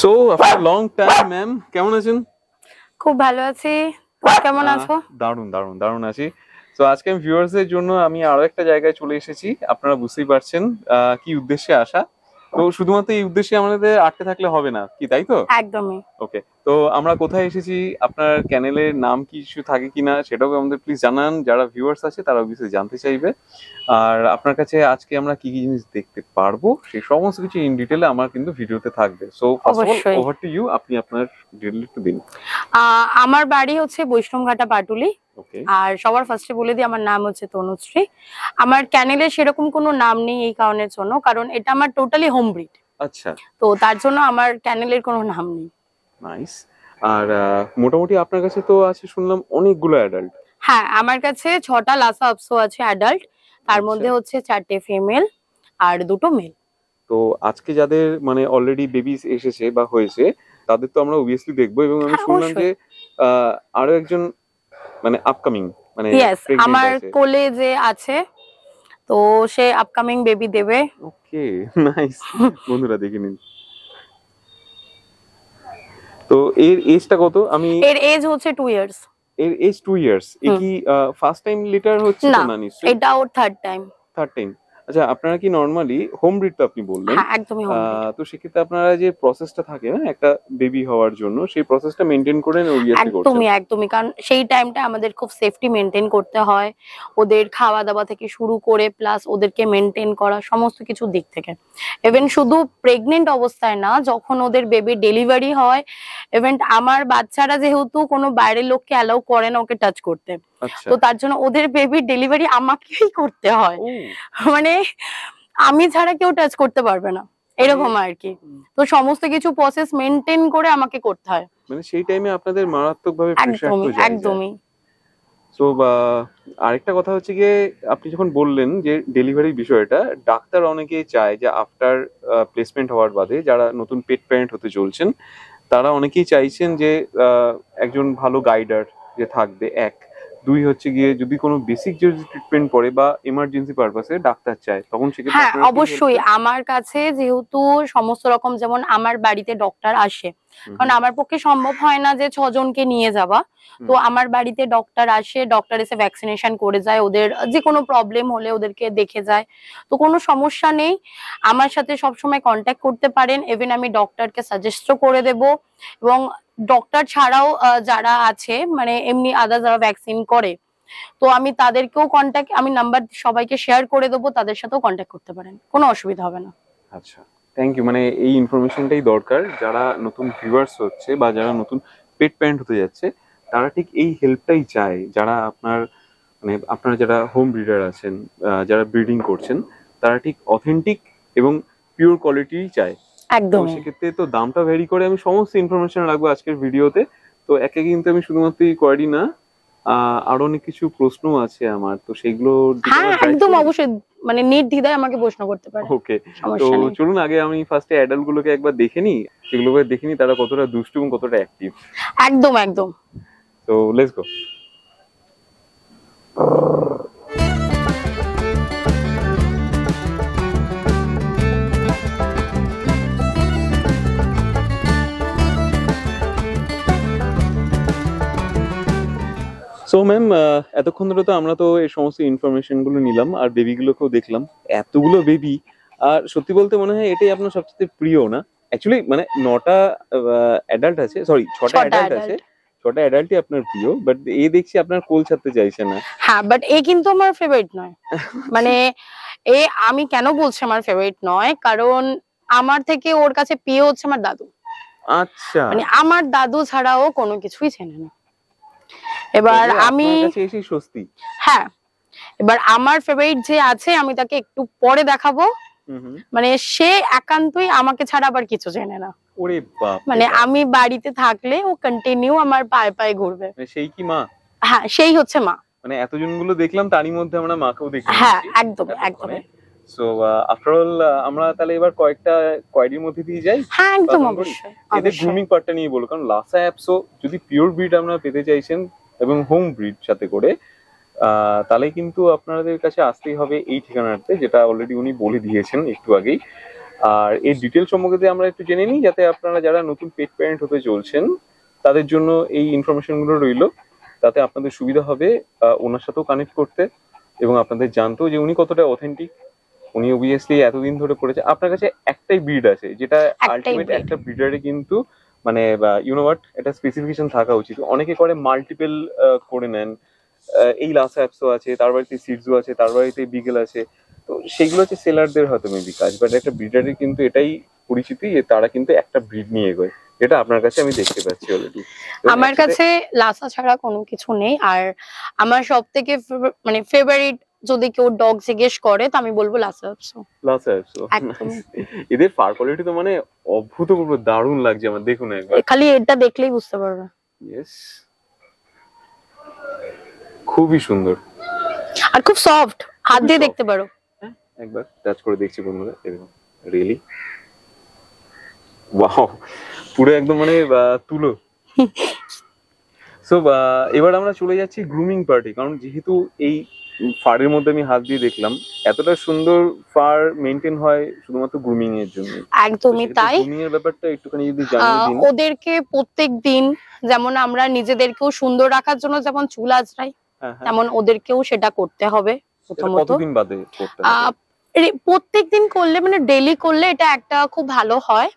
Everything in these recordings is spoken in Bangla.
So after long time ma'am কেমন আছেন? খুব ভালো আছি, তুমি কেমন আছো? দারুণ দারুণ দারুণ আছি। তো আজকে আমি ভিউয়ার্সদের জন্য আমি আরো একটা জায়গায় চলে এসেছি, আপনারা বুঝতেই পারছেন কি উদ্দেশ্যে আসা। তো শুধুমাত্র এই উদ্দেশ্যে আমাদের আটকে থাকলে হবে না, কি তাই তো? একদমই। ওকে, তো আমরা কোথায় এসেছি, আপনার চ্যানেলের নাম কিছু থাকে কিনা সেটাও আমাদের প্লিজ জানান, যারা ভিউয়ার্স আছে তারা অবভিয়াসলি জানতে চাইবে। আর আপনার কাছে আজকে আমরা কি কি জিনিস দেখতে পারবো সেই সমস্ত কিছু ইন ডিটেলে আমার কিন্তু ভিডিওতে থাকবে। So first of all over to you, আপনি আপনার ডিটেইল একটু দিন। আমার বাড়ি হচ্ছে বৈষ্ণবঘাটা পাটুলি। ওকে, আর সবার ফার্স্টে বলে দিই আমার নাম হচ্ছে তনুশ্রী। আমার চ্যানেলে সেরকম কোনো নাম নেই এই কারণের জন্য, কারণ এটা আমার টোটালি হোম ব্রিড। আচ্ছা, তো তার জন্য আমার চ্যানেলের কোনো নাম নেই। নাইস। আর মোটামুটি আপনার কাছে তো আছে শুনলাম অনেকগুলো অ্যাডাল্ট। হ্যাঁ, আমার কাছে 6টা লাসা আপসো আছে অ্যাডাল্ট, তার মধ্যে হচ্ছে 4টে ফিমেল আর 2টো মেল। তো আজকে যাদের মানে অলরেডি বেবিস এসেছে বা হয়েছে তাদের তো আমরা অবভিয়াসলি দেখবো, এবং আমি শুনলাম যে আরো একজন মানে আপকামিং মানে আমার কোলে যে আছে, তো সে আপকামিং বেবি দেবে। ওকে, নাইস। বন্ধুরা দেখে নিন। তো এর এজটা কত? এর এজ হচ্ছে 2 ইয়ার্স। এর এজ 2 ইয়ার্স। এ কি ফার্স্ট টাইম লিটার হচ্ছে না? নিশ্চয়ই এটা ওর থার্ড টাইম। আচ্ছা, আপনারা কি নরমালি হোম ব্রিড তো আপনি বললেন? হ্যাঁ, একদমই হোম ব্রিড। তো সেক্ষেত্রে আপনারা যে প্রসেসটা থাকে না একটা বেবি হওয়ার জন্য, সেই প্রসেসটা মেনটেন করে অবভিয়াসলি করছেন। একদমই, কারণ সেই টাইমটা আমাদের খুব সেফটি মেনটেন করতে হয়, ওদের খাওয়া দাওয়া থেকে শুরু করে প্লাস ওদেরকে মেনটেন করা সমস্ত কিছু দিক থেকে। ইভেন শুধু প্রেগনেন্ট অবস্থায় না, যখন ওদের বেবি ডেলিভারি হয়, ইভেন আমার বাচ্চারা যেহেতু কোনো বাইরের লোককে অ্যালাউ করে না ওকে টাচ করতে, তো তার জন্য ওদের বেবি ডেলিভারি আমাকেই করতে হয়। মানে আমি ছাড়া কেউ টাচ করতে পারবে না, এরকম আর কি। তো সমস্ত কিছু প্রসেস মেনটেন করে আমাকে করতে হয়। মানে সেই টাইমে আপনাদের মারাত্মকভাবে প্রেসার তো যায়। একদমই। সো আরেকটা কথা হচ্ছে গিয়ে, আপনি যখন বললেন যে ডেলিভারি বিষয়টা, ডাক্তার অনেকেই চায় যে আফটার প্লেসমেন্ট হওয়ার বাদে যারা নতুন পেট প্যারেন্ট হতে চলছেন তারা অনেকেই চাইছেন যে একজন ভালো গাইডার যে থাকবে, 2 হচ্ছে গিয়ে যদি কোনো বেসিক যদি ট্রিটমেন্ট পড়ে বা এমার্জেন্সি পারপাসে ডাক্তার চায় তখন সেক্ষেত্রে হ্যাঁ অবশ্যই আমার কাছে যেহেতু সমস্ত রকম, যেমন আমার বাড়িতে ডক্টর আসে, কারণ আমার পক্ষে সম্ভব হয় না যে 6 জনকে নিয়ে যাওয়া। তো আমার বাড়িতে ডক্টর আসে, ডক্টর এসে ভ্যাকসিনেশন করে যায়, ওদের যে কোনো প্রবলেম হলে ওদেরকে দেখে যায়। তো কোনো সমস্যা নেই, আমার সাথে সবসময় কন্ট্যাক্ট করতে পারেন। ইভেন আমি ডক্টরকে সাজেস্টও করে দেব, এবং ডক্টর ছাড়াও যারা আছে মানে এমনি আদার্স যারা ভ্যাকসিন করে, তো আমি তাদেরকেও কন্ট্যাক্ট, আমি নাম্বার সবাইকে শেয়ার করে দেবো, তাদের সাথেও কন্ট্যাক্ট করতে পারেন, কোনো অসুবিধা হবে না। আচ্ছা, থ্যাংক ইউ। মানে এই ইনফরমেশনটাই দরকার, যারা নতুন ভিউয়ার্স হচ্ছে বা যারা নতুন পেট প্যারেন্ট হতে যাচ্ছে তারা ঠিক এই হেল্পটাই চায়। যারা আপনার মানে আপনারা যারা হোম ব্রিডার আছেন, যারা ব্রিডিং করছেন, তারা ঠিক অথেন্টিক এবং পিওর কোয়ালিটি চায়। একদম। সেক্ষেত্রে তো দামটা ভ্যারি করে। আমি সমস্ত ইনফরমেশন রাখবো আজকের ভিডিওতে। তো একে কিন্তু আমি শুধুমাত্র এই কোয়ারি না, আরো অনেক কিছু প্রশ্ন আছে আমার, তো সেগুলো একদম অবশ্যই মানে নির্দ্বিধায় আমাকে প্রশ্ন করতে পারেন। ওকে, তো চলুন আগে আমি ফার্স্টে অ্যাডাল্ট গুলোকে একবার দেখে নিই, সেগুলোকে দেখে নিই তারা কতটা দুষ্টু এবং কতটা অ্যাক্টিভ। একদম একদম। তো লেটস গো। সো ম্যাম, এতক্ষণ ধরে তো আমরা তো এই সমস্ত ইনফরমেশন গুলো নিলাম আর বেবিগুলোকেও দেখলাম, এতগুলো বেবি। আর সত্যি বলতে মনে হয় এটাই আপনার সবচেয়ে প্রিয় না? অ্যাকচুয়ালি মানে 9টা অ্যাডাল্ট আছে, সরি 6টা অ্যাডাল্ট আছে, 6টা অ্যাডাল্টই আপনার প্রিয়, বাট এই দেখছি আপনার কোল ছাড়তে চাইছে না। হ্যাঁ, বাট এই কিন্তু আমার ফেভারিট নয়। মানে এ আমি কেন বলছি আমার ফেভারিট নয়, কারণ আমার থেকে ওর কাছে প্রিয় হচ্ছে আমার দাদু। আচ্ছা, মানে আমার দাদু ছাড়াও কোনো কিছুই চেনে না। এবার আমি স্বস্তি। হ্যাঁ, এবার আমার ফেভারিট যে আছে আমি তাকে একটু পরে দেখাবো। মানে সে একান্তই আমাকে ছাড়া আবার কিছু জানে না। ওরে বাপ, মানে আমি বাড়িতে থাকলে ও কন্টিনিউ আমার পায়ে পায়ে ঘুরবে। সেই কি মা? হ্যাঁ, সেই হচ্ছে মা। মানে এতজন গুলো দেখলাম, তারই মধ্যে আমরা মাকেও দেখলাম। হ্যাঁ, একদম একদম। সো আফটার অল আমরা তাহলে এবার কয়েকটা কোয়ারির মধ্যে দিয়ে যাই। হ্যাঁ, একদম অবশ্যই। এদের গ্রুমিং পার্টটা নিয়ে বলো, কারণ লাসা অ্যাপসো যদি পিওর ব্রিড আমরা পেতে চাইছেন এবং হোম ব্রিড সাথে করে, তাহলে কিন্তু আপনাদের কাছে আসতেই হবে এই ঠিকানাতে, যেটা অলরেডি উনি বলে দিয়েছেন একটু আগেই। আর এই ডিটেল সম্পর্কে যদি আমরা একটু জেনে নিই, যাতে আপনারা যারা নতুন পেট প্যারেন্ট হতে চলছেন তাদের জন্য এই ইনফরমেশন গুলো রইলো, তাতে আপনাদের সুবিধা হবে ওনার সাথেও কানেক্ট করতে এবং আপনাদের জানতেও যে উনি কতটা অথেন্টিক। উনি অবভিয়াসলি এতদিন ধরে পড়েছে। আপনার কাছে একটাই ব্রিড আছে, যেটা আলটিমেট breed। একটা ব্রিডারে কিন্তু মানে ইউনো হোয়াট, এটা স্পেসিফিকেশন থাকা উচিত। অনেকে করে মাল্টিপল করে নেন, এই লাসা অ্যাপসও আছে, তার বাড়িতে সিডজু আছে, তার বাড়িতে বিগেল আছে, তো সেগুলো হচ্ছে সেলারদের হয়তো মেবি কাজ, বাট একটা ব্রিডারের কিন্তু এটাই পরিচিতি যে তারা কিন্তু একটা ব্রিড নিয়ে এগোয়, যেটা আপনার কাছে আমি দেখতে পাচ্ছি অলরেডি। আমার কাছে লাসা ছাড়া কোনো কিছু নেই। আর আমার সব থেকে মানে ফেভারিট যদি কেউ ডগ জিজ্ঞেস করে তো আমি বলবো লাসা অ্যাপসো। লাসা অ্যাপসও এদের ফার কোয়ালিটি তো মানে অভূতপূর্ব দারুণ লাগছে আমার, দেখুন একবার, খালি এটা দেখলেই বুঝতে পারবে। ইয়েস, খুবই সুন্দর আর খুব সফট, হাত দিয়ে soft। দেখতে পারো। একবার টাচ করে দেখছি বন্ধুরা, এরকম রিয়েলি ওয়াও, পুরো একদম মানে তুলো। সো এবার আমরা চলে যাচ্ছি গ্রুমিং পার্টি, কারণ যেহেতু এই ফারের মধ্যে আমি হাত দিয়ে দেখলাম এতটা সুন্দর ফার মেনটেন হয় শুধুমাত্র গ্রুমিং এর জন্য। একদমই তাই। গ্রুমিং এর ব্যাপারটা একটুখানি যদি জানিয়ে দিন। ওদেরকে প্রত্যেক দিন যেমন আমরা নিজেদেরকেও সুন্দর রাখার জন্য যেমন চুল আঁচড়াই, তেমন ওদেরকেও সেটা করতে হবে। প্রথমত কতদিন বাদে করতে হবে? প্রত্যেক দিন করলে মানে ডেইলি করলে এটা একটা খুব ভালো হয়।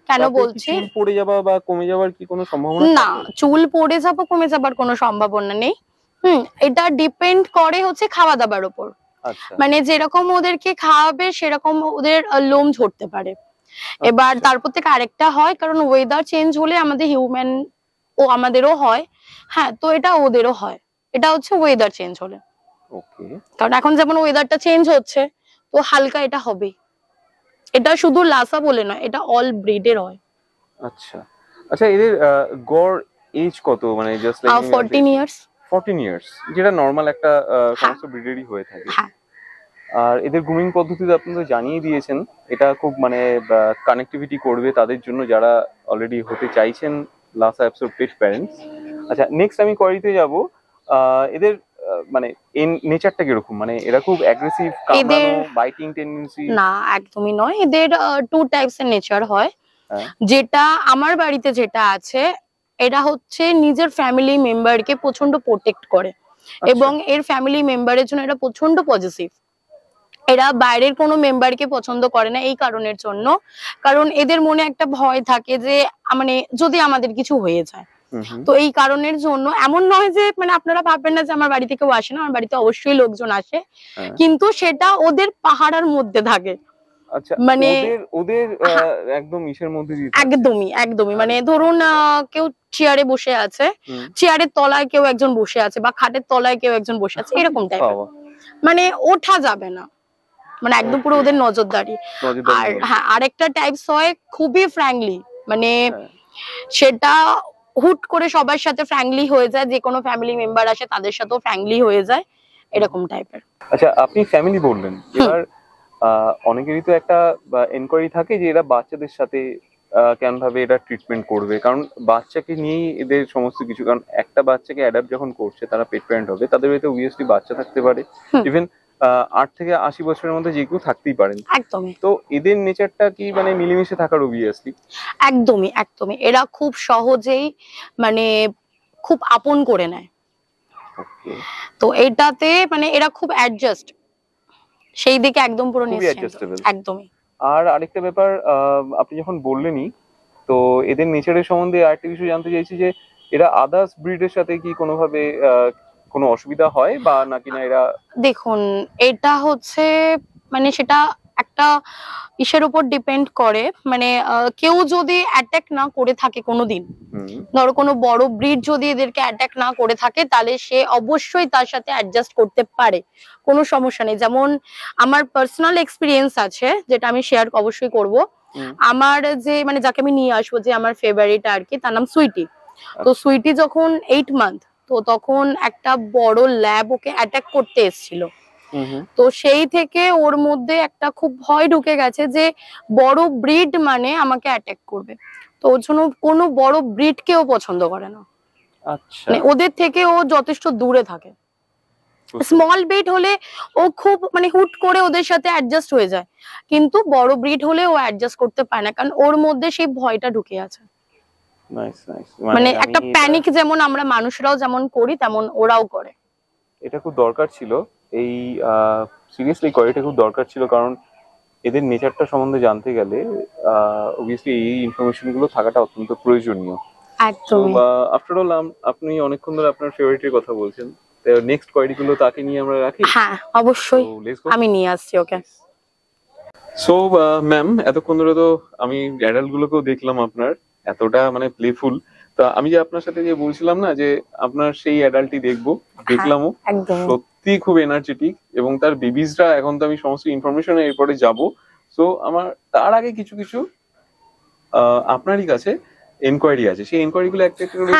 কেন বলছি, চুল পড়ে যাওয়া বা কমে যাওয়ার কি কোনো সম্ভাবনা না, চুল পড়ে যাবো কমে যাবার কোনো সম্ভাবনা নেই। এটা ডিপেন্ড করে হচ্ছে খাওয়া দাবার উপর। আচ্ছা, মানে যেরকম ওদেরকে খাওয়াবে সেরকম ওদের লোম ঝরতে পারে। এবার তারপর থেকে আরেকটা হয়, কারণ ওয়েদার চেঞ্জ হলে আমাদের হিউম্যান ও আমাদেরও হয়, হ্যাঁ, তো এটা ওদেরও হয়। এটা হচ্ছে ওয়েদার চেঞ্জ হলে, ওকে, কারণ এখন যেমন ওয়েদারটা চেঞ্জ হচ্ছে তো হালকা এটা হবে। এটা শুধু লাসা বলে নয়, এটা অল ব্রিডের হয়। আচ্ছা আচ্ছা, এদের গড় এজ কত, মানে জাস্ট লাইক 14 ইয়ার্স। 14 ইয়ার্স, যেটা নরমাল একটা সমস্ত ব্রিডেরই হয়ে থাকে। হ্যাঁ। আর এদের গ্রুমিং পদ্ধতিতে আপনি তো জানিয়ে দিয়েছেন, এটা খুব মানে কানেক্টিভিটি করবে তাদের জন্য যারা অলরেডি হতে চাইছেন লাসা অ্যাপসোর পেট প্যারেন্টস। আচ্ছা, নেক্সট আমি কোয়ারিতে যাব, এদের মানে নেচারটা কিরকম, মানে এরা খুব অ্যাগ্রেসিভ, কামড়ানো, বাইটিং টেন্ডেন্সি? না, একদমই নয়। এদের টু টাইপস এর নেচার হয়। হ্যাঁ। যেটা আমার বাড়িতে যেটা আছে, এরা হচ্ছে নিজের ফ্যামিলি মেম্বারকে প্রচন্ড প্রোটেক্ট করে এবং এর ফ্যামিলি মেম্বারের জন্য এরা প্রচন্ড পজিটিভ। এরা বাইরের কোনো মেম্বারকে পছন্দ করে না এই কারণের জন্য, কারণ এদের মনে একটা ভয় থাকে যে মানে যদি আমাদের কিছু হয়ে যায়। তো এই কারণের জন্য এমন নয় যে মানে আপনারা ভাববেন না যে আমার বাড়িতে কেউ আসে না, আমার বাড়িতে অবশ্যই লোকজন আসে, কিন্তু সেটা ওদের পাহারার মধ্যে থাকে। আচ্ছা, মানে ওদের একদম ইসের মধ্যে দিয়ে একদমই মানে ধরুন কেউ চেয়ারে বসে আছে, চেয়ারের তলায় কেউ একজন বসে আছে, বা খাটের তলায় কেউ একজন বসে আছে, এরকম টাইপের। মানে ওঠা যাবে না, মানে একদম পুরো ওদের নজরদারি। আর হ্যাঁ, আরেকটা টাইপস হয় খুবই ফ্র্যাঙ্কলি, মানে সেটা হুট করে সবার সাথে ফ্র্যাঙ্কলি হয়ে যায়, যে কোনো ফ্যামিলি মেম্বার আসে তাদের সাথেও ফ্র্যাঙ্কলি হয়ে যায়, এরকম টাইপের। আচ্ছা, আপনি ফ্যামিলি বললেন, এবার অনেকেরই তো একটা এনকোয়ারি থাকে যে এরা বাচ্চাদের সাথে কেমন ভাবে এটা ট্রিটমেন্ট করবে, কারণ বাচ্চাকে নিয়েই এদের সমস্ত কিছু। কারণ একটা বাচ্চাকে অ্যাডাপ্ট যখন করছে, তারা পেট প্যারেন্ট হবে, তাদের বাড়িতে অবভিয়াসলি বাচ্চা থাকতে পারে, ইভেন 8 থেকে 80 বছরের মধ্যে যে কেউ থাকতেই পারেন। একদমই। তো এদের নেচারটা কি মানে মিলেমিশে থাকার অবভিয়াসলি? একদমই এরা খুব সহজেই মানে খুব আপন করে নেয়। তো এটাতে মানে এরা খুব অ্যাডজাস্ট, সেই দিকে একদম পুরো নিশ্চিন্ত। একদমই। আর আরেকটা ব্যাপার, আপনি যখন বললেনই, তো এদের নেচারের সম্বন্ধে আরেকটা বিষয় জানতে চাইছি যে এরা আদার্স ব্রিডের সাথে কি কোনোভাবে কোনো অসুবিধা হয় বা নাকি না এরা? দেখুন, এটা হচ্ছে মানে সেটা একটা ইসের উপর ডিপেন্ড করে, মানে কেউ যদি অ্যাটাক না করে থাকে কোনোদিন, ধরো কোনো বড় ব্রিড যদি এদেরকে অ্যাটাক না করে থাকে, তাহলে সে অবশ্যই তার সাথে অ্যাডজাস্ট করতে পারে, কোনো সমস্যা নেই। যেমন আমার পার্সোনাল এক্সপিরিয়েন্স আছে, যেটা আমি শেয়ার অবশ্যই করব। আমার যে মানে যাকে আমি নিয়ে আসবো, যে আমার ফেভারিট আর কি, তার নাম সুইটি। তো সুইটি যখন 8 মান্থ, তো তখন একটা বড় ল্যাব ওকে অ্যাটাক করতে এসেছিল। তো সেই থেকে ওর মধ্যে একটা খুব ভয় ঢুকে গেছে যে বড় ব্রিড মানে আমাকে অ্যাটাক করবে, তো ওর জন্য কোনো বড় ব্রিড কেও পছন্দ করে না। আচ্ছা, মানে ওদের থেকে ও যথেষ্ট দূরে থাকে। স্মল ব্রিড হলে ও খুব মানে হুট করে ওদের সাথে অ্যাডজাস্ট হয়ে যায়, কিন্তু বড় ব্রিড হলে ও অ্যাডজাস্ট করতে পারে না, কারণ ওর মধ্যে সেই ভয়টা ঢুকে আছে। নাইস নাইস, মানে একটা প্যানিক যেমন আমরা মানুষরাও যেমন করি তেমন ওরাও করে। এটা খুব দরকার ছিল, এই সিরিয়াসলি কোয়ালিটি খুব দরকার ছিল, কারণ এদের নেচারটা সম্বন্ধে জানতে গেলে অবভিয়াসলি এই ইনফরমেশন গুলো থাকাটা অত্যন্ত প্রয়োজনীয়। একদম। আফটার অল আপনি অনেকক্ষণ ধরে আপনার ফেভারিটের কথা বলছেন, নেক্সট কোয়ালিটি গুলো তাকে নিয়ে আমরা রাখি। হ্যাঁ অবশ্যই, আমি নিয়ে আসছি ওকে। সো ম্যাম, এতক্ষণ ধরে তো আমি অ্যাডাল্ট গুলোকেও দেখলাম আপনার এতটা মানে প্লেফুল। তা আমি যে আপনার সাথে যে বলছিলাম না যে আপনার সেই অ্যাডাল্টই দেখলামও, সত্যি খুব এনার্জেটিক, এবং তার বেবিজরা এখন তো আমি সমস্ত ইনফরমেশন এরপরে যাব। সো আমার তার আগে কিছু কিছু আপনারই কাছে এনকোয়ারি আছে, সেই এনকোয়ারি গুলো একটা একটা করে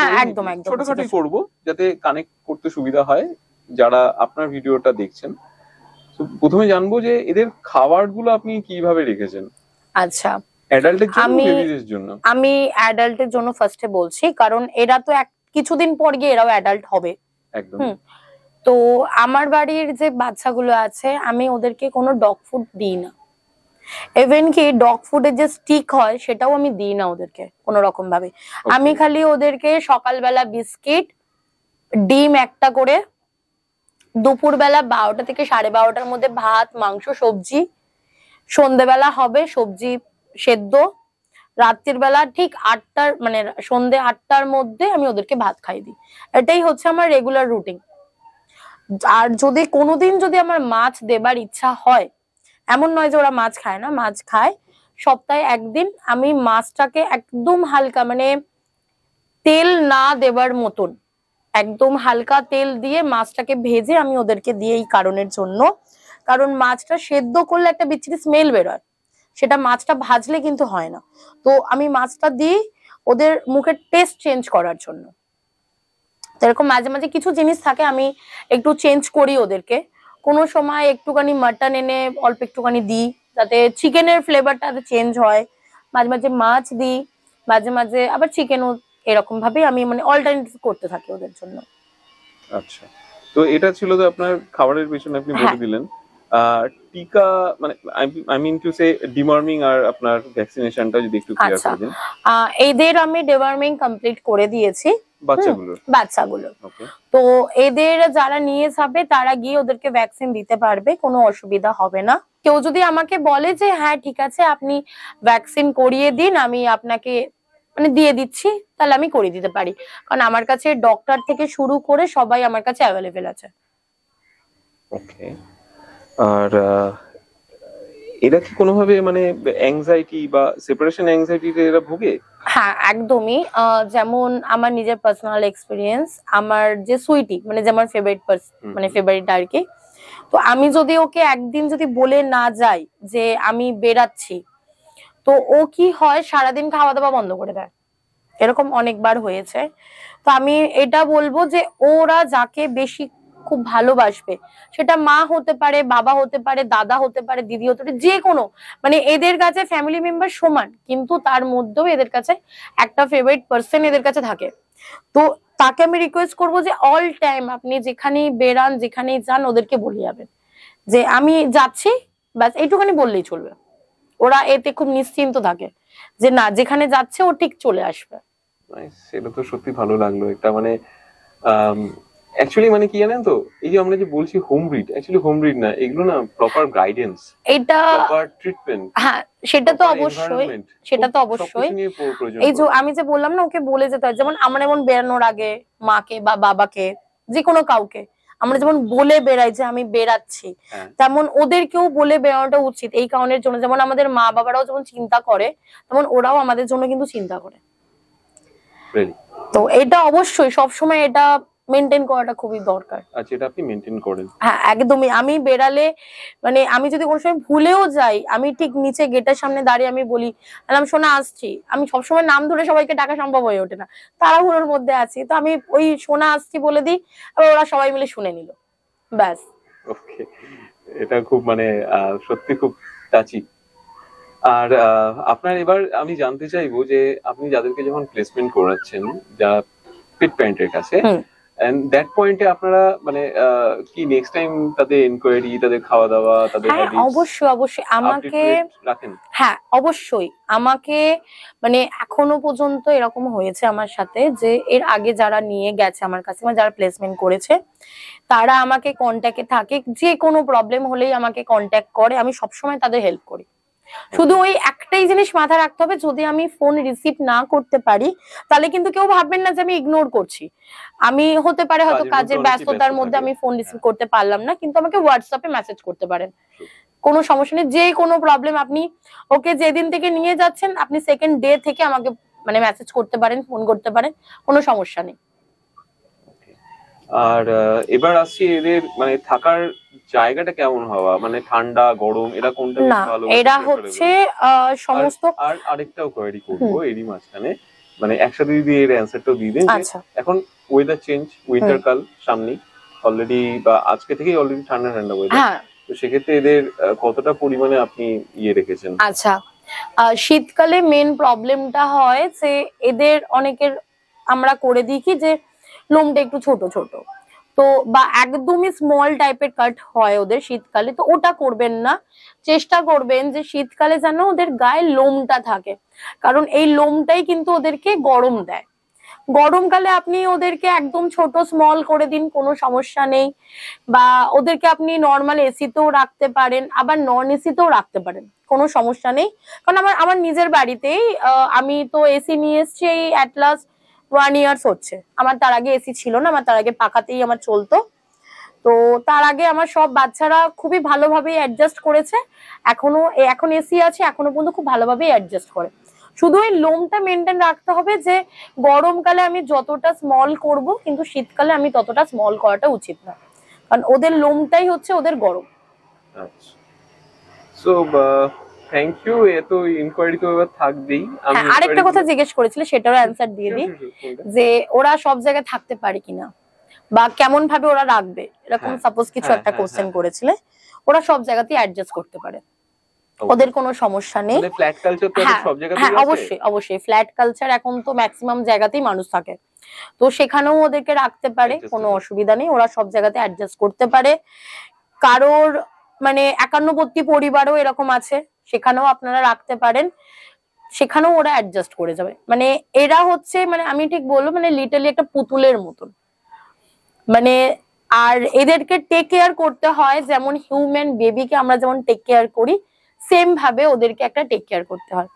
ছোটখাটোই করবো, যাতে কানেক্ট করতে সুবিধা হয় যারা আপনার ভিডিওটা দেখছেন। প্রথমে জানবো যে এদের খাবার গুলো আপনি কিভাবে রেখেছেন। আচ্ছা, অ্যাডাল্টের জন্য, বেবিদের জন্য? আমি অ্যাডাল্টের জন্য ফার্স্টে বলছি, কারণ এরা তো কিছুদিন পর গিয়ে এরাও অ্যাডাল্ট হবে একদম। তো আমার বাড়ির যে বাচ্চাগুলো আছে আমি ওদেরকে কোনো ডগ ফুড দিই না, ইভেন কি ডগ ফুডের যে স্টিক হয় সেটাও আমি দিই না ওদেরকে কোনো রকম ভাবে। আমি খালি ওদেরকে সকালবেলা বিস্কিট, ডিম একটা করে, দুপুরবেলা 12টা থেকে 12:30টার মধ্যে ভাত, মাংস, সবজি, সন্ধ্যেবেলা হবে সবজি সেদ্ধ, রাত্রির বেলা ঠিক 8টার মানে সন্ধ্যে 8টার মধ্যে আমি ওদেরকে ভাত খাই দিই। এটাই হচ্ছে আমার রেগুলার রুটিন। আর যদি কোনোদিন যদি আমার মাছ দেবার ইচ্ছা হয়, এমন নয় যে ওরা মাছ খায় না, মাছ খায়, সপ্তাহে একদিন আমি মাছটাকে একদম হালকা মানে তেল না দেবার মতন একদম হালকা তেল দিয়ে মাছটাকে ভেজে আমি ওদেরকে দিই, এই কারণের জন্য, কারণ মাছটা সেদ্ধ করলে একটা বিচ্ছিরি স্মেল বেরোয়, সেটা মাছটা ভাজলে কিন্তু হয় না। তো আমি মাছটা দিই ওদের মুখের টেস্ট চেঞ্জ করার জন্য। এরকম মাঝে মাঝে কিছু জিনিস থাকে আমি একটু চেঞ্জ করি ওদেরকে, কোনো সময় একটুখানি মাটন এনে অল্প একটুখানি দিই যাতে চিকেনের ফ্লেভারটা চেঞ্জ হয়, মাঝে মাঝে মাছ দিই, মাঝে মাঝে আবার চিকেনও, এরকম ভাবে আমি মানে অল্টারনেটিভ করতে থাকি ওদের জন্য। আচ্ছা, তো এটা ছিল তো আপনার খাবারের পেছনে আপনি বলে দিলেন। টিকা মানে I mean to say deworming আর আপনার ভ্যাকসিনেশনটা যদি একটু ক্লিয়ার করে দেন। এদের আমি ডিওয়ার্মিং কমপ্লিট করে দিয়েছি বাচ্চাগুলো। তো এদের যারা নিয়ে যাবে তারা গিয়ে ওদেরকে ভ্যাকসিন দিতে পারবে, কোনো অসুবিধা হবে না। কেউ যদি আমাকে বলে যে হ্যাঁ ঠিক আছে আপনি ভ্যাকসিন করিয়ে দিন, আমি আপনাকে মানে দিয়ে দিচ্ছি, তাহলে আমি করে দিতে পারি, কারণ আমার কাছে ডক্টর থেকে শুরু করে সবাই আমার কাছে অ্যাভেলেবেল আছে। ওকে, আর এরা কি কোনোভাবে মানে অ্যাংজাইটি বা সেপারেশন অ্যাংজাইটিতে এরা ভোগে? হ্যাঁ একদমই, যেমন আমার নিজের পার্সোনাল এক্সপিরিয়েন্স, আমার যে সুইটি মানে যে আমার ফেভারিট আর কি, তো আমি যদি ওকে একদিন যদি বলে না যাই যে আমি বেরাচ্ছি, তো ও কি হয় সারাদিন খাওয়া দাওয়া বন্ধ করে দেয়, এরকম অনেকবার হয়েছে। তো আমি এটা বলবো যে ওরা যাকে বেশি খুব ভালোবাসবে, সেটা মা হতে পারে, বাবা হতে পারে, দাদা হতে পারে, দিদি হতে পারে, যে কোনো মানে এদের কাছে ফ্যামিলি মেম্বার সমান, কিন্তু তার মধ্যেও এদের কাছে একটা ফেভারিট পার্সন এদের কাছে থাকে। তো তাকে আমি রিকোয়েস্ট করবো যে অল টাইম আপনি যেখানেই বেরান যেখানেই যান ওদেরকে বলে যাবেন যে আমি যাচ্ছি, ব্যাস এইটুখানি বললেই চলবে। ওরা এতে খুব নিশ্চিন্ত থাকে যে না যেখানে যাচ্ছে ও ঠিক চলে আসবে। সেটা তো সত্যি ভালো লাগলো। এটা মানে অ্যাকচুয়ালি মানে কি জানেন তো, এই যে আমরা যে বলছি home breed, actually home breed না, এগুলো না প্রপার গাইডেন্স, এটা প্রপার ট্রিটমেন্ট। হ্যাঁ সেটা তো অবশ্যই, এই যে আমি যে বললাম না ওকে বলে যেতে হয়, যেমন আমরা যেমন বেরানোর আগে মাকে বা বাবাকে যে কোনো কাউকে আমরা যেমন বলে বেড়াই যে আমি বেরাচ্ছি, তেমন ওদেরকেও বলে বেড়ানোটা উচিত। এই কারণের জন্য যেমন আমাদের মা বাবারাও যেমন চিন্তা করে, তেমন ওরাও আমাদের জন্য কিন্তু চিন্তা করে। তো এটা অবশ্যই সবসময় এটা মেনটেন করাটা খুবই দরকার। আচ্ছা, এটা আপনি মেনটেন করেন? হ্যাঁ একদমই। আমি বেরালে মানে আমি যদি কোনো সময় ভুলেও যাই, আমি ঠিক নিচে গেটের সামনে দাঁড়িয়ে আমি বলি আলাম সোনা আসছি, আমি সবসময় নাম ধরে সবাইকে ডাকা সম্ভব হয়ে ওঠে না, তাড়াহুড়োর মধ্যে আছি, তো আমি ওই সোনা আসছি বলে দিই, আবার ওরা সবাই মিলে শুনে নিল, ব্যাস। ওকে, এটা খুব মানে সত্যি খুব টাচি। আর আপনার এবার আমি জানতে চাইবো যে আপনি যাদেরকে যখন প্লেসমেন্ট করাচ্ছেন যারা পেট প্যারেন্টের কাছে, এন্ড দ্যাট পয়েন্টে আপনারা মানে কি নেক্সট টাইম তাদের এনকোয়ারি, তাদের খাওয়া দাওয়া, তাদের হ্যাঁ হ্যাবিটস অবশ্যই অবশ্যই আমাকে, রাখেন? হ্যাঁ অবশ্যই আমাকে, মানে এখনো পর্যন্ত এরকম হয়েছে আমার সাথে যে এর আগে যারা নিয়ে গেছে আমার কাছে, মানে যারা প্লেসমেন্ট করেছে তারা আমাকে কন্ট্যাক্টে থাকে, যে কোনো প্রবলেম হলেই আমাকে কন্ট্যাক্ট করে, আমি সবসময় তাদের হেল্প করি। শুধু ওই একটাই জিনিস মাথায় রাখতে হবে, যদি আমি ফোন রিসিভ না করতে পারি তাহলে কিন্তু কেউ ভাববেন না যে আমি ইগনোর করছি। আমি হতে পারে হয়তো কাজের ব্যস্ততার মধ্যে আমি ফোন রিসিভ করতে পারলাম না, কিন্তু আমাকে হোয়াটসঅ্যাপে মেসেজ করতে পারেন, কোনো সমস্যা নেই। যে কোনো প্রবলেম আপনি ওকে যেদিন থেকে নিয়ে যাচ্ছেন আপনি সেকেন্ড ডে থেকে আমাকে মানে মেসেজ করতে পারেন, ফোন করতে পারেন, কোনো সমস্যা নেই। আর এবার আসছি এদের মানে থাকার জায়গাটা কেমন হওয়া, মানে ঠান্ডা গরম এরা কোনটা না ভালো? এরা হচ্ছে সমস্ত। আর আরেকটাও কোয়েরি করবো এরই মাঝখানে, মানে একসাথে যদি এর অ্যান্সারটাও দিয়ে দেন। আচ্ছা এখন ওয়েদার চেঞ্জ, উইন্টার কাল সামনে অলরেডি, বা আজকে থেকেই অলরেডি ঠান্ডা ঠান্ডা ওয়েদার, হ্যাঁ তো সেক্ষেত্রে এদের কতটা পরিমাণে আপনি ইয়ে রেখেছেন? আচ্ছা শীতকালে মেন প্রবলেমটা হয় যে এদের অনেকের আমরা করে দিই কি যে লোমটা একটু ছোট ছোট, তো বা একদমই স্মল টাইপের কাট হয় ওদের শীতকালে, তো ওটা করবেন না। চেষ্টা করবেন যে শীতকালে যেন ওদের গায়ে লোমটা থাকে, কারণ এই লোমটাই কিন্তু ওদেরকে গরম দেয়। গরমকালে আপনি ওদেরকে একদম ছোট স্মল করে দিন, কোনো সমস্যা নেই, বা ওদেরকে আপনি নর্মাল এসিতেও রাখতে পারেন, আবার নন এসিতেও রাখতে পারেন, কোনো সমস্যা নেই। কারণ আমার আমার নিজের বাড়িতেই আমি তো এসি নিয়ে এসেছি এই অ্যাট লাস্ট 1 ইয়ার্স হচ্ছে। আমার তার আগে এসি ছিল না, আমার তার আগে পাখাতেই আমার চলতো। তো তার আগে আমার সব বাচ্চারা খুবই ভালোভাবেই অ্যাডজাস্ট করেছে, এখন এসি আছে, এখনো পর্যন্ত খুব ভালোভাবেই অ্যাডজাস্ট করে। শুধু ওই লোমটা মেনটেন রাখতে হবে যে গরমকালে আমি যতটা স্মল করব কিন্তু শীতকালে আমি ততটা স্মল করাটা উচিত না, কারণ ওদের লোমটাই হচ্ছে ওদের গরম। আচ্ছা, সো থ্যাংক ইউ। এত ইনকোয়ারি তো এবার থাকবেই। আমি আরেকটা কথা জিজ্ঞেস করেছিলে, সেটারও অ্যান্সার দিয়ে দিই, যে ওরা সব জায়গায় থাকতে পারে কিনা বা কেমন ভাবে ওরা রাখবে, এরকম সাপোজ কিছু একটা কোশ্চেন করেছিলে। ওরা সব জায়গাতেই অ্যাডজাস্ট করতে পারে, ওদের কোনো সমস্যা নেই। মানে ফ্ল্যাট কালচার তো সব জায়গাতেই হ্যাঁ আছে। অবশ্যই অবশ্যই ফ্ল্যাট কালচার এখন তো ম্যাক্সিমাম জায়গাতেই মানুষ থাকে, তো সেখানেও ওদেরকে রাখতে পারে, কোনো অসুবিধা নেই, ওরা সব জায়গাতে অ্যাডজাস্ট করতে পারে। কারোর মানে একান্নবর্তী পরিবারও এরকম আছে, সেখানেও আপনারা রাখতে পারেন, সেখানেও ওরা অ্যাডজাস্ট করে যাবে। মানে এরা হচ্ছে মানে আমি ঠিক বলবো মানে লিটারলি একটা পুতুলের মতন, মানে আর এদেরকে টেক কেয়ার করতে হয় যেমন হিউম্যান বেবিকে আমরা যেমন টেক কেয়ার করি, সেম ভাবে ওদেরকে একটা টেক কেয়ার করতে হয়।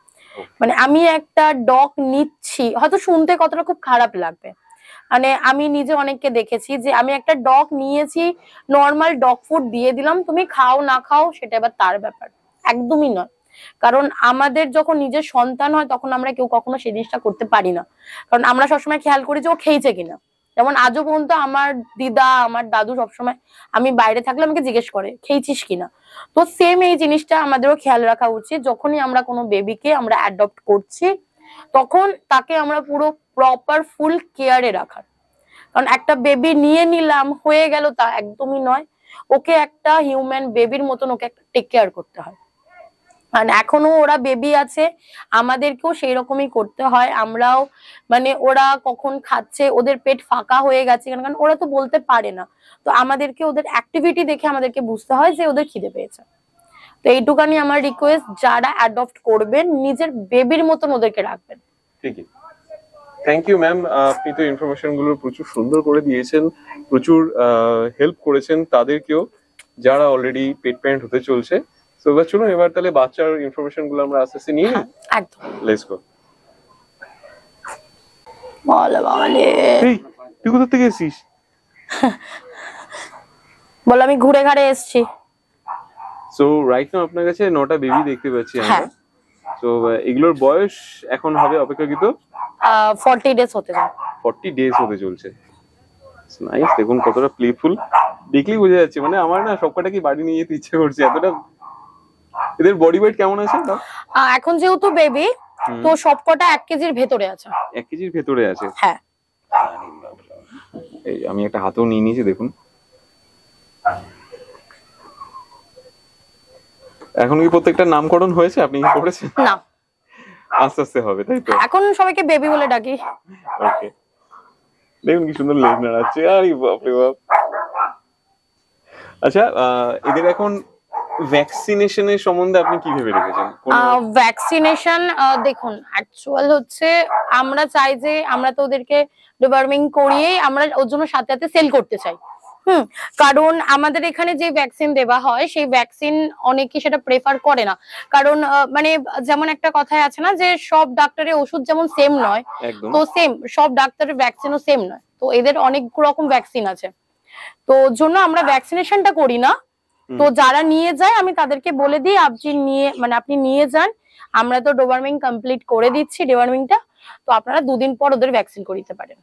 মানে আমি একটা ডগ নিচ্ছি, হয়তো শুনতে কতটা খুব খারাপ লাগবে, মানে আমি নিজে অনেককে দেখেছি যে আমি একটা ডগ নিয়েছি, নর্মাল ডগ ফুড দিয়ে দিলাম, তুমি খাও না খাও সেটা এবার তার ব্যাপার, একদমই নয়। কারণ আমাদের যখন নিজের সন্তান হয় তখন আমরা কেউ কখনো সেই জিনিসটা করতে পারি না, কারণ আমরা সবসময় খেয়াল করি যে ও খেয়েছে কিনা। যেমন আজও পর্যন্ত আমার দিদা আমার দাদু সবসময় আমি বাইরে থাকলে আমাকে জিজ্ঞেস করে খেয়েছিস কিনা। তো সেম এই জিনিসটা আমাদেরও খেয়াল রাখা উচিত, যখনই আমরা কোনো বেবিকে আমরা অ্যাডপ্ট করছি তখন তাকে আমরা পুরো প্রপার ফুল কেয়ারে রাখার। কারণ একটা বেবি নিয়ে নিলাম হয়ে গেল তা একদমই নয়, ওকে একটা হিউম্যান বেবির মতন ওকে একটা টেক কেয়ার করতে হয়। আর এখনো ওরা বেবি আছে, আমাদেরকেও সেই রকমই করতে হয়। আমরাও মানে ওরা কখন খাচ্ছে, ওদের পেট ফাঁকা হয়ে গেছে কারণ ওরা তো বলতে পারে না, তো আমাদেরকে ওদের অ্যাক্টিভিটি দেখে আমাদেরকে বুঝতে হয় যে ওদের খিদে পেয়েছে। তো এইটুকানি আমার রিকোয়েস্ট, যারা অ্যাডপ্ট করবেন নিজের বেবির মতন ওদেরকে রাখবেন। ঠিকই। থ্যাংক ইউ ম্যাম, আপনি তো ইনফরমেশন গুলো প্রচুর সুন্দর করে দিয়েছেন, প্রচুর হেল্প করেছেন তাদেরকেও যারা অলরেডি পেট প্যারেন্ট হতে চলছে। তো এবার চলুন এবার তাহলে বাচ্চার ইনফরমেশন গুলো আমরা আস্তে আস্তে নিয়ে নিই। একদম, লেটস গো। বলো বলে এই তুই কোথা থেকে এসেছিস? বল আমি ঘুরে ঘাড়ে এসেছি। সো রাইট নাও আপনার কাছে 9টা বেবি দেখতে পাচ্ছি আমরা। তো এগুলোর বয়স এখন হবে অপেক্ষাকৃত 40 ডেজ হতে যায়। 40 ডেজ হতে চলছে। নাইস, দেখুন কতটা প্লেফুল, দেখলেই বোঝা যাচ্ছে। মানে আমার না সবকটা কি বাড়ি নিয়ে যেতে ইচ্ছে করছে, এতটা। এদের বডি ওয়েট কেমন আছে? এখন যেহেতু বেবি তো সবকটা 1 কেজির ভেতরে আছে। 1 কেজির ভেতরে আছে? হ্যাঁ। এই আমি একটা হাতেও নিয়ে নিয়েছি, দেখুন। এখন কি প্রত্যেকটা নামকরণ হয়েছে? আপনি কি করেছেন? না, আস্তে আস্তে হবে, তাই তো? এখন সবাইকে বেবি বলে ডাকি। ওকে, দেখুন কি সুন্দর লেজ নাড়াচ্ছে, আরে বাপরে বাপ। আচ্ছা, এদের এখন ভ্যাকসিনেশনের সম্বন্ধে আপনি কি ভেবে রেখেছেন? ভ্যাকসিনেশন দেখুন, অ্যাকচুয়াল হচ্ছে আমরা চাই যে আমরা তো ওদেরকে ডিওয়ার্মিং করিয়েই আমরা ওর জন্য সাথে সাথে সেল করতে চাই। কারণ আমাদের এখানে যে ভ্যাকসিন দেওয়া হয় সেই ভ্যাকসিন অনেকে সেটা প্রেফার করে না। কারণ মানে যেমন একটা কথাই আছে না যে সব ডাক্তারের ওষুধ যেমন সেম নয়, তো সেম সব ডাক্তারের ভ্যাকসিনও সেম নয়। তো এদের অনেক রকম ভ্যাকসিন আছে, তো জন্য আমরা ভ্যাকসিনেশনটা করি না। তো যারা নিয়ে যায় আমি তাদেরকে বলে দিই আপনি নিয়ে যান, আমরা তো ডিওয়ার্মিং কমপ্লিট করে দিচ্ছি ডিওয়ার্মিংটা, তো আপনারা 2 দিন পর ওদের ভ্যাকসিন করিতে পারেন।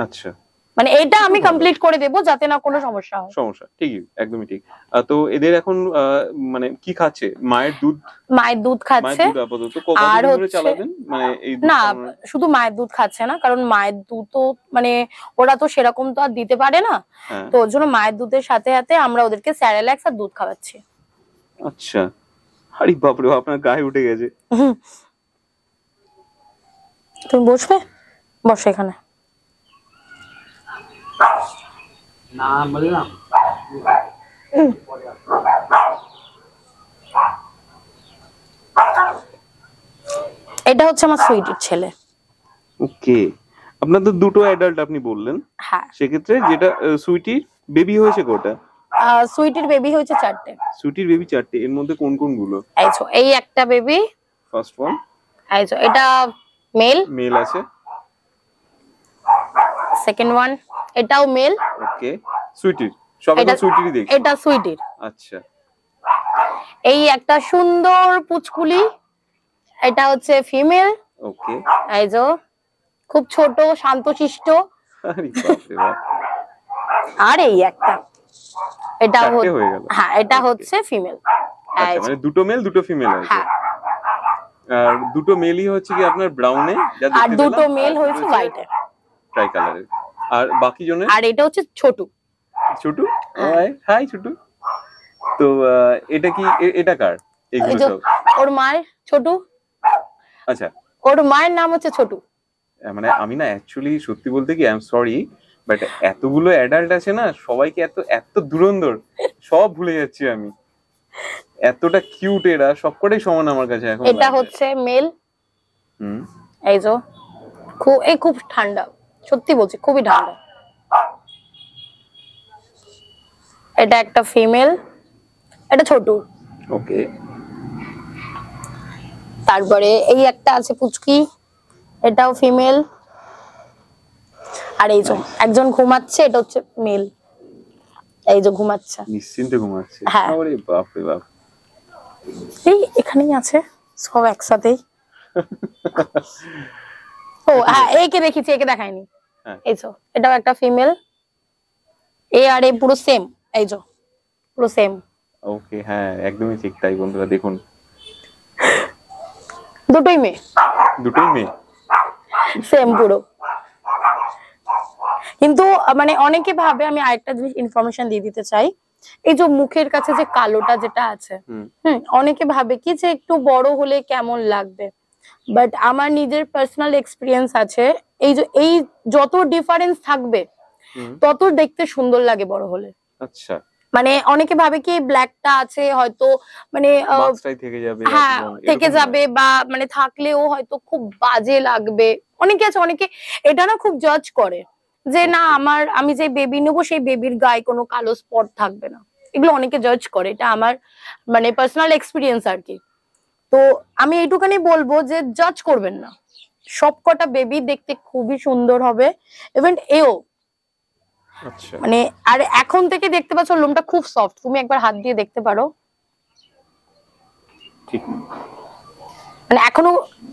আচ্ছা, মানে এটা আমি কমপ্লিট করে দেব যাতে না কোনো সমস্যা হয়। ঠিকই, একদমই ঠিক। তো এদের এখন মানে কি খাচ্ছে? মায়ের দুধ খাচ্ছে। আপাতত কতদিন ধরে চালাবেন? মানে এই না, শুধু মায়ের দুধ খাচ্ছে না, কারণ মায়ের দুধ তো মানে ওরা তো সেরকম তো আর দিতে পারে না, তো ওর জন্য মায়ের দুধের সাথে সাথে আমরা ওদেরকে স্যারেল্যাক্স আর দুধ খাওয়াচ্ছি। আচ্ছা, আরে বাপরে, আপনার গায়ে উঠে গেছে। তুমি বসবে, বসো এখানে। না বললাম এটা হচ্ছে আমার সুইটির ছেলে। ওকে, আপনার তো দুটো অ্যাডাল্ট আপনি বললেন। হ্যাঁ, সেক্ষেত্রে যেটা সুইটির বেবি হয়েছে কটা? সুইটির বেবি হয়েছে 4টে। সুইটির বেবি 4টে, এর মধ্যে কোন কোন গুলো? এই একটা বেবি, ফার্স্ট ওয়ান। এটা মেল আছে। সেকেন্ড ওয়ান, এটাও মেল। ওকে, সুইটির সব এখন সুইটিরই দেখছি। এটা সুইটির। আচ্ছা, এই একটা সুন্দর পুচকুলি, এটা হচ্ছে ফিমেল। ওকে, খুব ছোট শান্তশিষ্ট। আরে বাপরে বাপ। আর এই একটা, এটা হয়ে গেল। হ্যাঁ, এটা হচ্ছে ফিমেল। আচ্ছা, মানে দুটো মেল দুটো ফিমেল আছে। হ্যাঁ, আর দুটো মেলই হচ্ছে কি আপনার ব্রাউনে, আর দুটো মেল হয়েছে হোয়াইটে, ট্রাই কালারের। আর বাকি জনের? আর এটা হচ্ছে ছোটু। হাই ছোটু। তো এটা কি, এটা কার? এগুলো সব ওর মায়ের। ছোটু, আচ্ছা, ওর মায়ের নাম হচ্ছে ছোটু। মানে আমি না অ্যাকচুয়ালি সত্যি বলতে কি আই এম সরি, বাট এতগুলো অ্যাডাল্ট আছে না, সবাইকে এত দুরন্দর, সব ভুলে যাচ্ছি আমি। এতটা কিউট এরা, সবকটাই সমান আমার কাছে এখন। এটা হচ্ছে মেল। খুব ঠান্ডা, সত্যি বলছি খুবই ঠান্ডা। এটা একটা ফিমেল, এটা ছোটু। ওকে, তারপরে এই একটা আছে পুচকি, এটাও ফিমেল। আর একজন ঘুমাচ্ছে, এটা হচ্ছে মেল। ঘুমাচ্ছে, নিশ্চিন্তে ঘুমাচ্ছে। হ্যাঁ, আরে বাপ রে বাপ। এই এখানেই আছে সব একসাথেই। ও হ্যাঁ, একে দেখেছি, একে দেখায়নি। এটাও একটা ফিমেল। আর এ পুরো সেম, পুরো সেম। ওকে, হ্যাঁ একদমই ঠিক তাই বন্ধুরা, দেখুন দুটোই মেয়ে সেম পুরো। কিন্তু মানে অনেকে ভাবে, আমি আরেকটা জিনিস ইনফরমেশন দিয়ে দিতে চাই, এই যে মুখের কাছে যে কালোটা যেটা আছে, অনেকে ভাবে কি যে একটু বড় হলে কেমন লাগবে, বাট আমার নিজের পার্সোনাল এক্সপিরিয়েন্স আছে, এই যত ডিফারেন্স থাকবে তত দেখতে সুন্দর লাগে বড় হলে। আচ্ছা, মানে অনেকে ভাবে কি ব্ল্যাকটা আছে হয়তো মানে হ্যাঁ থেকে যাবে, বা মানে থাকলেও হয়তো খুব বাজে লাগবে। অনেকে আছে, অনেকে এটা না খুব জাজ করে যে না আমি যে বেবি নেবো সেই বেবির গায়ে কোনো কালো স্পট থাকবে না, এগুলো অনেকে জাজ করে। এটা আমার মানে পার্সোনাল এক্সপিরিয়েন্স আর কি। তো আমি এইটুখানি বলবো যে জাজ করবেন না, সবকটা বেবি দেখতে খুবই সুন্দর হবে। ইভেন মানে আর এখন থেকে দেখতে পাচ্ছ লোমটা খুব সফট, তুমি একবার হাত দিয়ে দেখতে পারো, মানে এখনো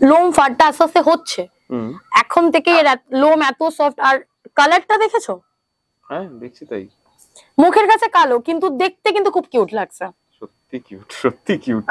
লোম ফাটটা আস্তে আস্তে হচ্ছে, এখন থেকে লোম এত সফট। আর কালারটা দেখেছো? হ্যাঁ দেখছি তাই। মুখের কাছে কালো কিন্তু দেখতে কিন্তু খুব কিউট লাগছে, সত্যি কিউট।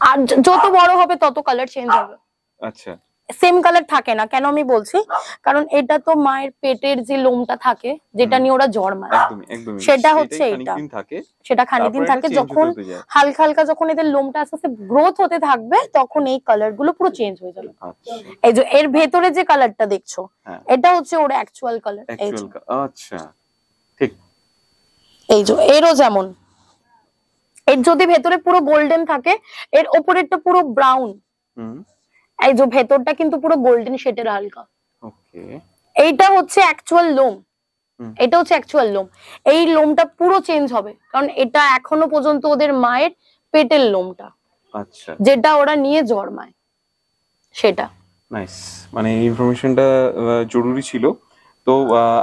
আর যত বড় হবে তত কালার চেঞ্জ হবে। আচ্ছা, সেম কালার থাকে না। কেন আমি বলছি, কারণ এটা তো মায়ের পেটের যে লোমটা থাকে, যেটা নিয়ে ওরা জন্মায়, একদমই একদমই সেটা হচ্ছে সেটাই এইটা। খানিকদিন থাকে, সেটা খানিকদিন তারপর এটা থাকে, চেঞ্জ যখন হতে যায়। হালকা হালকা যখন এদের লোমটা আস্তে আস্তে গ্রোথ হতে থাকবে, তখন এই কালার গুলো পুরো চেঞ্জ হয়ে যাবে। আচ্ছা, এই যে এর ভেতরে যে কালারটা দেখছো, হ্যাঁ এটা হচ্ছে ওর অ্যাকচুয়াল কালার। এই যে, আচ্ছা ঠিক। এই যে এরও যেমন, এর যদি ভেতরে পুরো গোল্ডেন থাকে, এর ওপরেরটা পুরো ব্রাউন। হুম, এই যে ভেতরটা কিন্তু পুরো গোল্ডেন শেডের হালকা। ওকে, এইটা হচ্ছে অ্যাকচুয়াল লোম, হুম, এটা হচ্ছে অ্যাকচুয়াল লোম। এই লোমটা পুরো চেঞ্জ হবে, কারণ এটা এখনো পর্যন্ত ওদের মায়ের পেটের লোমটা, আচ্ছা, যেটা ওরা নিয়ে জন্মায় সেটা। নাইস। মানে এই ইনফরমেশনটা জরুরি ছিল। তো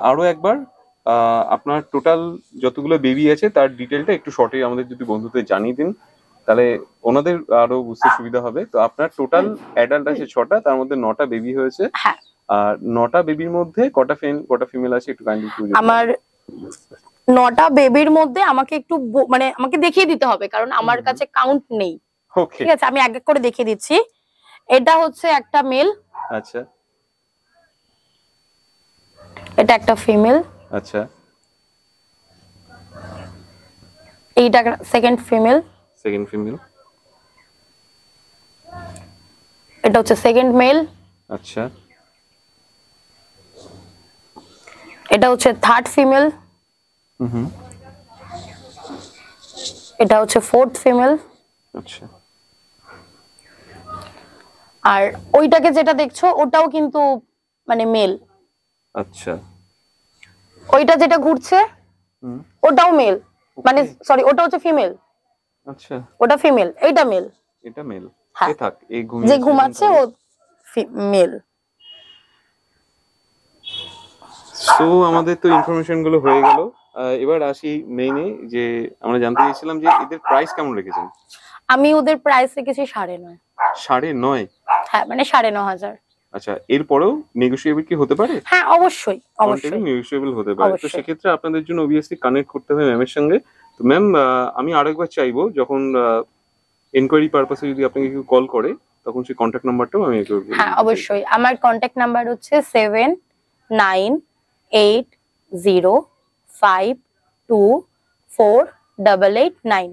আরো একবার আপনার টোটাল যতগুলো বেবি আছে তার ডিটেলটা একটু শর্টে আমাদের যদি বন্ধুদের জানিয়ে দিন, তাহলে ওনাদের আরো বুঝতে সুবিধা হবে। তো আপনার টোটাল অ্যাডাল্ট আছে 6টা, তার মধ্যে 9টা বেবি হয়েছে। হ্যাঁ, আর 9টা বেবির মধ্যে কটা ফিমেল আছে একটু কাইন্ডলি একটু আমার 9টা বেবির মধ্যে আমাকে একটু মানে আমাকে দেখিয়ে দিতে হবে, কারণ আমার কাছে কাউন্ট নেই। ওকে, ঠিক আছে, আমি এক এক করে দেখিয়ে দিচ্ছি। এটা হচ্ছে একটা মেল, আচ্ছা এটা একটা ফিমেল, আচ্ছা, এইটা সেকেন্ড ফিমেল, সেকেন্ড ফিমেল, এটা হচ্ছে সেকেন্ড মেল, আচ্ছা, এটা হচ্ছে থার্ড ফিমেল, হুম, এটা হচ্ছে ফোর্থ ফিমেল, আচ্ছা, আর ওইটাকে যেটা দেখছো ওটাও কিন্তু মানে মেল। আচ্ছা, ওইটা যেটা ঘুরছে হুম, ওটাও মেল, মানে সরি ওটা হচ্ছে ফিমেল, আচ্ছা, ওটা ফিমেল, এইটা মেল। এটা মেল। হ্যাঁ, এ থাক, এই যে ঘুমাচ্ছে ও মেল। সো আমাদের তো ইনফরমেশন গুলো হয়ে গেল। এবার আসি মেইনে, যে আমরা জানতে চাইছিলাম যে এদের প্রাইস কেমন রেখেছেন। আমি ওদের প্রাইস রেখেছি 9.5। 9.5? হ্যাঁ, মানে 9.5 হাজার। আচ্ছা, এরপরেও নেগোশিয়েবল কি হতে পারে? হ্যাঁ, অবশ্যই অবশ্যই নেগোশিয়েবল হতে পারে। তো অবশ্যই। সেক্ষেত্রে আপনাদের জন্য অবভিয়াসলি কানেক্ট করতে হবে ম্যামের সঙ্গে। তো ম্যাম, আমি আরেকবার চাইবো যখন এনকোয়ারি পারপাসে যদি আপনাকে কেউ কল করে, তখন সেই কন্ট্যাক্ট নাম্বারটাও আমি একটু বলে হ্যাঁ, দিতে চাই। অবশ্যই। আমার কন্ট্যাক্ট নাম্বার হচ্ছে 7980524889।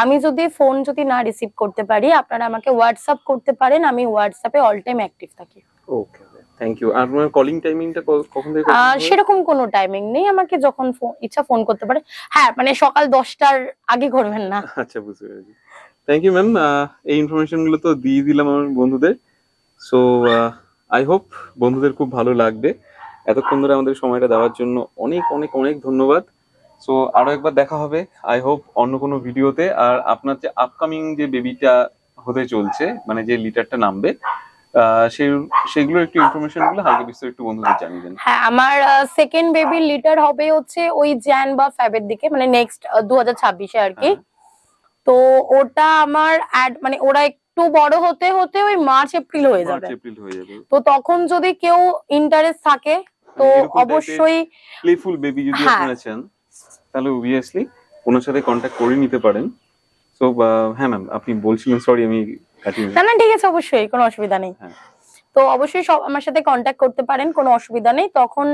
আমি যদি ফোন না রিসিভ করতে পারি, আপনারা আমাকে হোয়াটসঅ্যাপ করতে পারেন, আমি হোয়াটসঅ্যাপে অল টাইম অ্যাক্টিভ থাকি। ওকে, থ্যাংক ইউ। আর আপনার কলিং টাইমিংটা কখন থেকে কখন হবে? সেরকম কোনো টাইমিং নেই, আমাকে যখন ইচ্ছা ফোন করতে পারে। হ্যাঁ, মানে সকাল 10টার আগে করবেন না। আচ্ছা, বুঝতে পেরেছি। Thank you ma'am. এই ইনফরমেশন গুলো তো দিয়ে দিলাম আমার বন্ধুদের। সো আই হোপ বন্ধুদের খুব ভালো লাগবে। এতক্ষণ ধরে আমাদের সময়টা দেওয়ার জন্য অনেক অনেক অনেক ধন্যবাদ। সো আরো একবার দেখা হবে আই হোপ অন্য কোনো ভিডিওতে। আর আপনার যে আপকামিং যে বেবিটা হতে চলছে, মানে যে লিটারটা নামবে, সেগুলোর একটু ইনফরমেশন গুলো হালকা বিস্তারিত একটু বন্ধুদের জানিয়ে দেন। হ্যাঁ, আমার সেকেন্ড বেবির লিটার হবে হচ্ছে ওই জ্যান বা ফেবের দিকে, মানে নেক্সট 2026-এ আর কি। তো ওটা আমার মানে ওরা একটু বড় হতে হতে ওই মার্চ এপ্রিল হয়ে যাবে। তো তখন যদি কেউ ইন্টারেস্ট থাকে তো অবশ্যই প্লেফুল বেবি যদি আপনারা চান, তাহলে অবভিয়াসলি ওনার সাথে কন্ট্যাক্ট করে নিতে পারেন। সো হ্যাঁ ম্যাম, আপনি বলছিলেন, সরি আমি কাটিয়ে। না, ঠিক আছে, অবশ্যই কোনো অসুবিধা নেই। তো অবশ্যই সব আমার সাথে কন্ট্যাক্ট করতে পারেন, কোনো অসুবিধা নেই। তখন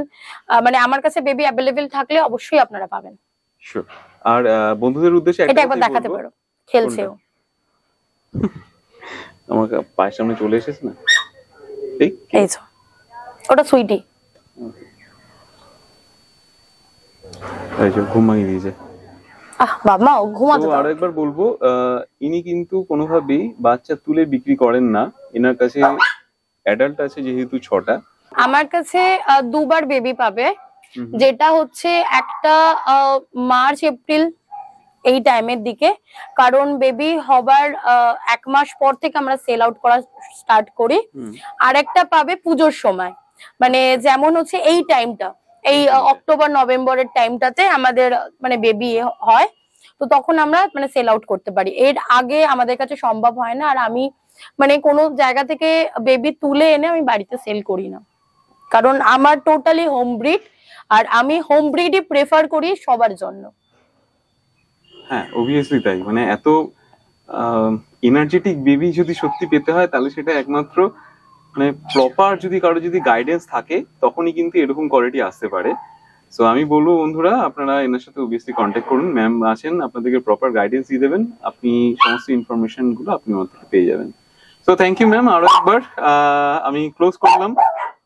মানে আমার কাছে বেবি অ্যাভেলেবেল থাকলে অবশ্যই আপনারা পাবেন। শিওর। আর বন্ধুদের উদ্দেশ্যে এটা একবার দেখাতে পারো, খেলছেও। আমার পায়ের সামনে চলে এসেছে না, ঠিক এই তো ওটা সুইটি। এই যে ঘুম ভাঙিয়ে দিয়েছে। বাবা ও ঘুমাতে দাও। আর একবার বলবো, ইনি কিন্তু কোনোভাবেই বাচ্চা তুলে বিক্রি করেন না। এনার কাছে অ্যাডাল্ট আছে যেহেতু 6টা। আমার কাছে দুবার বেবি পাবে, যেটা হচ্ছে একটা মার্চ এপ্রিল এই টাইমের দিকে, কারণ বেবি হবার 1 মাস পর থেকে আমরা সেল আউট করা স্টার্ট করি। আর একটা পাবে পুজোর সময়, মানে যেমন হচ্ছে এই টাইমটা, এই অক্টোবর নভেম্বরের টাইমটাতে আমাদের মানে বেবি হয়, তো তখন আমরা মানে সেল আউট করতে পারি। এর আগে আমাদের কাছে সম্ভব হয় না। আর আমি মানে কোনো জায়গা থেকে বেবি তুলে এনে আমি বাড়িতে সেল করি না, কারণ আমার টোটালি হোম ব্রিড, আর আমি হোম ব্রিডই প্রেফার করি সবার জন্য। হ্যাঁ, অবভিয়াসলি তাই। মানে এত এনার্জেটিক বেবি যদি সত্যি পেতে হয়, তাহলে সেটা একমাত্র মানে প্রপার যদি কারো যদি গাইডেন্স থাকে তখনই কিন্তু এরকম কোয়ালিটি আসতে পারে। সো আমি বলবো বন্ধুরা, আপনারা এনার সাথে অবভিয়াসলি কন্ট্যাক্ট করুন, ম্যাম আছেন, আপনাদেরকে প্রপার গাইডেন্স দিয়ে দেবেন, আপনি সমস্ত ইনফরমেশন গুলো আপনি ওর থেকে পেয়ে যাবেন। সো থ্যাংক ইউ ম্যাম, আরো একবার আমি ক্লোজ করলাম।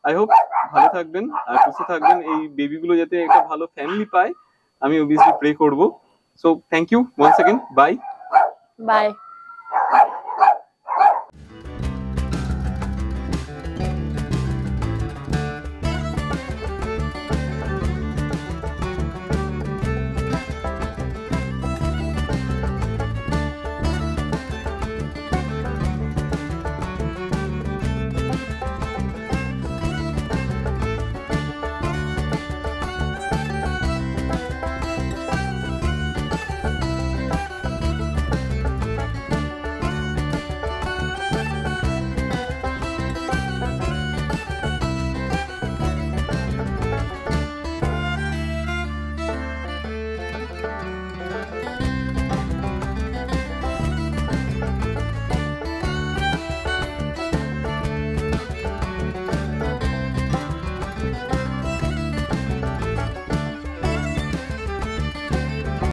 আই হোপ ভালো থাকবেন আর সুস্থ থাকবেন, এই বেবিগুলো যাতে একটা ভালো ফ্যামিলি পায় আমি অবভিয়াসলি প্রে করবো। So thank you once again, bye by.